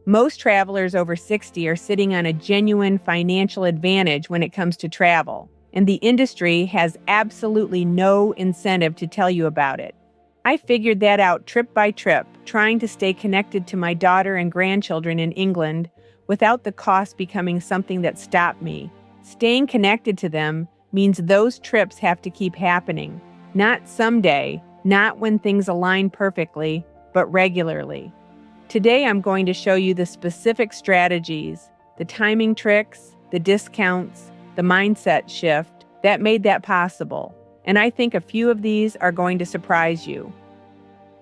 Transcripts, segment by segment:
Most travelers over 60 are sitting on a genuine financial advantage when it comes to travel, and the industry has absolutely no incentive to tell you about it. I figured that out trip by trip, trying to stay connected to my daughter and grandchildren in England without the cost becoming something that stopped me. Staying connected to them means those trips have to keep happening. Not someday, not when things align perfectly, but regularly. Today I'm going to show you the specific strategies, the timing tricks, the discounts, the mindset shift that made that possible. And I think a few of these are going to surprise you.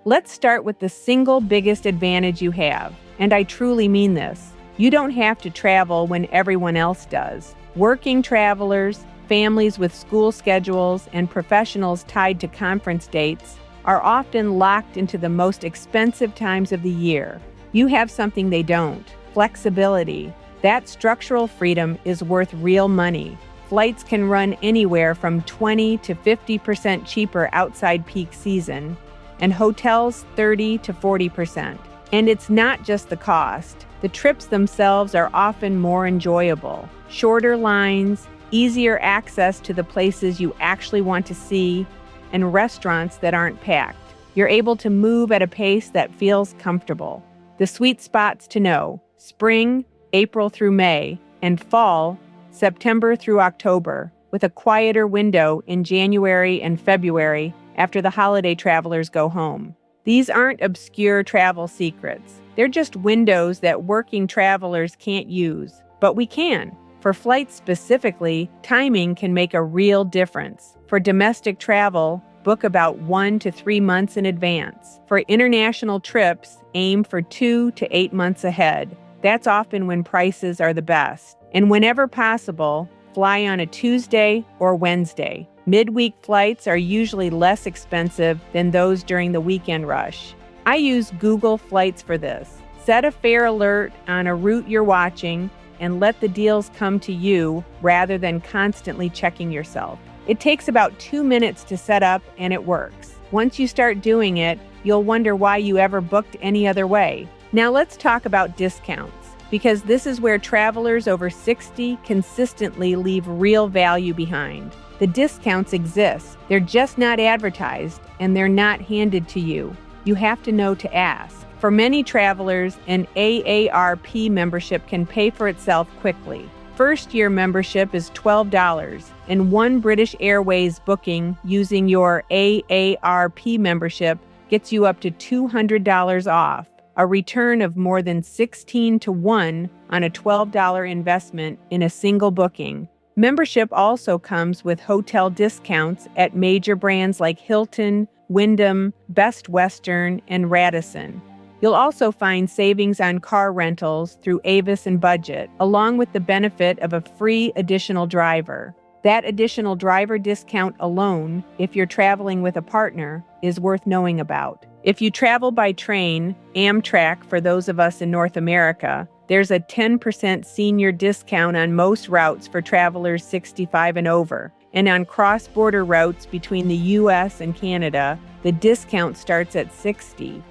Let's start with the single biggest advantage you have, and I truly mean this. You don't have to travel when everyone else does. Working travelers, families with school schedules, and professionals tied to conference dates are often locked into the most expensive times of the year. You have something they don't: flexibility. That structural freedom is worth real money. Flights can run anywhere from 20 to 50% cheaper outside peak season, and hotels 30 to 40%. And it's not just the cost. The trips themselves are often more enjoyable. Shorter lines, easier access to the places you actually want to see, and restaurants that aren't packed. You're able to move at a pace that feels comfortable. The sweet spots to know: spring, April through May, and fall, September through October, with a quieter window in January and February after the holiday travelers go home. These aren't obscure travel secrets. They're just windows that working travelers can't use, but we can. For flights specifically, timing can make a real difference. For domestic travel, book about 1 to 3 months in advance. For international trips, aim for 2 to 8 months ahead. That's often when prices are the best. And whenever possible, fly on a Tuesday or Wednesday. Midweek flights are usually less expensive than those during the weekend rush. I use Google Flights for this. Set a fare alert on a route you're watching and let the deals come to you rather than constantly checking yourself. It takes about 2 minutes to set up and it works. Once you start doing it, you'll wonder why you ever booked any other way. Now let's talk about discounts, because this is where travelers over 60 consistently leave real value behind. The discounts exist. They're just not advertised, and they're not handed to you. You have to know to ask. For many travelers, an AARP membership can pay for itself quickly. First-year membership is $12, and one British Airways booking using your AARP membership gets you up to $200 off, a return of more than 16 to 1 on a $12 investment in a single booking. Membership also comes with hotel discounts at major brands like Hilton, Wyndham, Best Western, and Radisson. You'll also find savings on car rentals through Avis and Budget, along with the benefit of a free additional driver. That additional driver discount alone, if you're traveling with a partner, is worth knowing about. If you travel by train, Amtrak for those of us in North America, there's a 10% senior discount on most routes for travelers 65 and over. And on cross-border routes between the U.S. and Canada, the discount starts at $60.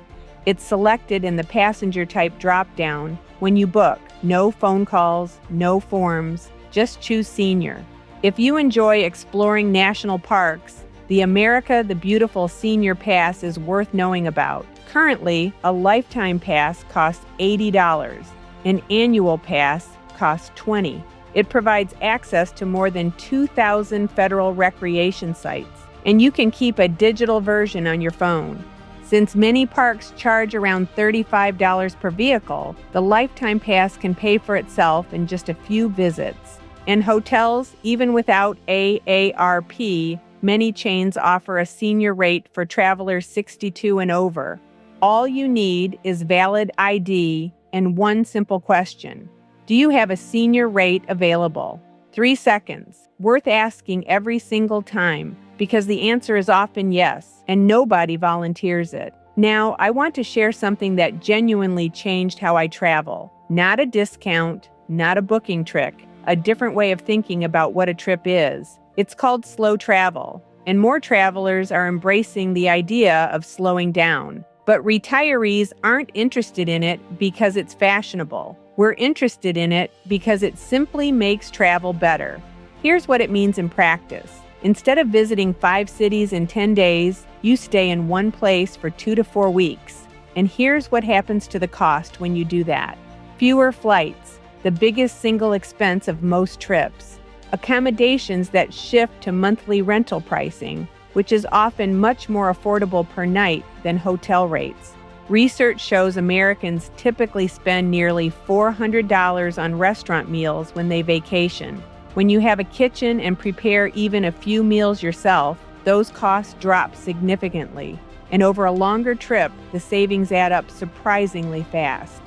It's selected in the passenger type drop-down when you book. No phone calls, no forms, just choose senior. If you enjoy exploring national parks, the America the Beautiful Senior Pass is worth knowing about. Currently, a lifetime pass costs $80. An annual pass costs $20. It provides access to more than 2,000 federal recreation sites, and you can keep a digital version on your phone. Since many parks charge around $35 per vehicle, the lifetime pass can pay for itself in just a few visits. And hotels, even without AARP, many chains offer a senior rate for travelers 62 and over. All you need is valid ID and one simple question. Do you have a senior rate available? 3 seconds, worth asking every single time, because the answer is often yes, and nobody volunteers it. Now, I want to share something that genuinely changed how I travel. Not a discount, not a booking trick, a different way of thinking about what a trip is. It's called slow travel, and more travelers are embracing the idea of slowing down. But retirees aren't interested in it because it's fashionable. We're interested in it because it simply makes travel better. Here's what it means in practice. Instead of visiting 5 cities in 10 days, you stay in one place for 2 to 4 weeks. And here's what happens to the cost when you do that. Fewer flights, the biggest single expense of most trips. Accommodations that shift to monthly rental pricing, which is often much more affordable per night than hotel rates. Research shows Americans typically spend nearly $400 on restaurant meals when they vacation. When you have a kitchen and prepare even a few meals yourself, those costs drop significantly. And over a longer trip, the savings add up surprisingly fast.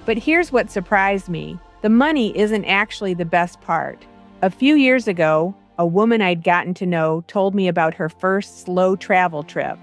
But here's what surprised me. The money isn't actually the best part. A few years ago, a woman I'd gotten to know told me about her first slow travel trip,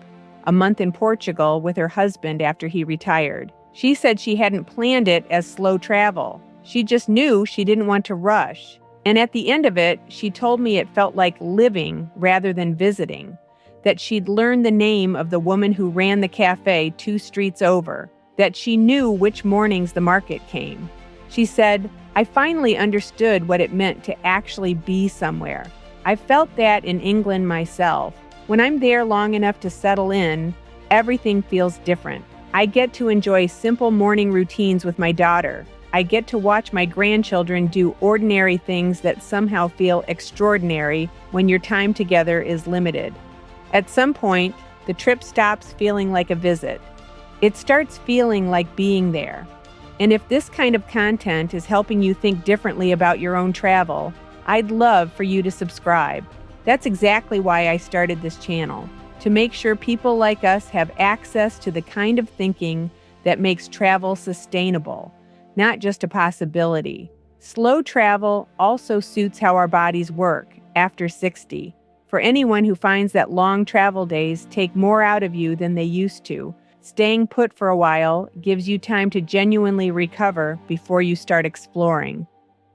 a month in Portugal with her husband after he retired. She said she hadn't planned it as slow travel. She just knew she didn't want to rush. And at the end of it, she told me it felt like living rather than visiting, that she'd learned the name of the woman who ran the cafe 2 streets over, that she knew which mornings the market came. She said, "I finally understood what it meant to actually be somewhere. I felt that in England myself. When I'm there long enough to settle in, everything feels different. I get to enjoy simple morning routines with my daughter. I get to watch my grandchildren do ordinary things that somehow feel extraordinary when your time together is limited. At some point, the trip stops feeling like a visit. It starts feeling like being there." And if this kind of content is helping you think differently about your own travel, I'd love for you to subscribe. That's exactly why I started this channel, to make sure people like us have access to the kind of thinking that makes travel sustainable, not just a possibility. Slow travel also suits how our bodies work after 60. For anyone who finds that long travel days take more out of you than they used to, staying put for a while gives you time to genuinely recover before you start exploring.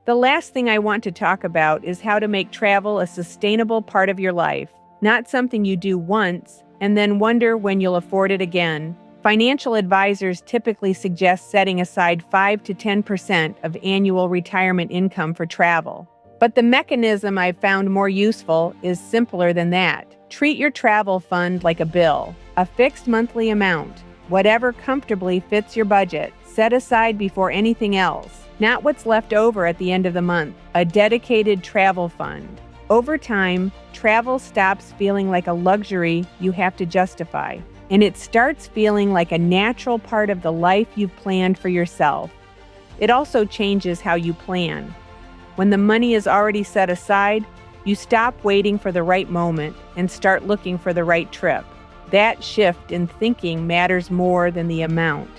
The last thing I want to talk about is how to make travel a sustainable part of your life, not something you do once and then wonder when you'll afford it again. Financial advisors typically suggest setting aside 5 to 10% of annual retirement income for travel. But the mechanism I've found more useful is simpler than that. Treat your travel fund like a bill, a fixed monthly amount, whatever comfortably fits your budget, set aside before anything else. Not what's left over at the end of the month, a dedicated travel fund. Over time, travel stops feeling like a luxury you have to justify, and it starts feeling like a natural part of the life you've planned for yourself. It also changes how you plan. When the money is already set aside, you stop waiting for the right moment and start looking for the right trip. That shift in thinking matters more than the amount.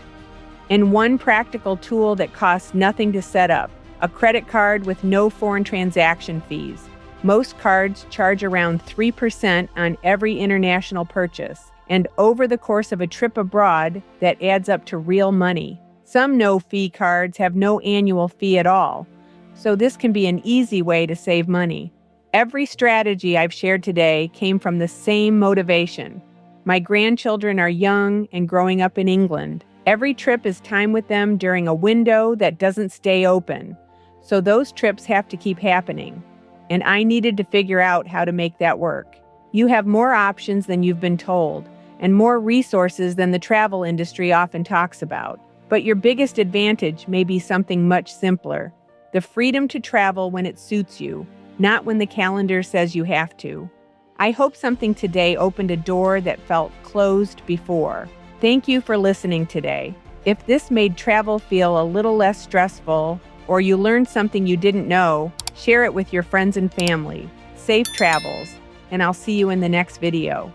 And one practical tool that costs nothing to set up, a credit card with no foreign transaction fees. Most cards charge around 3% on every international purchase, and over the course of a trip abroad, that adds up to real money. Some no-fee cards have no annual fee at all, so this can be an easy way to save money. Every strategy I've shared today came from the same motivation. My grandchildren are young and growing up in England. Every trip is time with them during a window that doesn't stay open, so those trips have to keep happening. And I needed to figure out how to make that work. You have more options than you've been told, and more resources than the travel industry often talks about. But your biggest advantage may be something much simpler: the freedom to travel when it suits you, not when the calendar says you have to. I hope something today opened a door that felt closed before. Thank you for listening today. If this made travel feel a little less stressful, or you learned something you didn't know, share it with your friends and family. Safe travels, and I'll see you in the next video.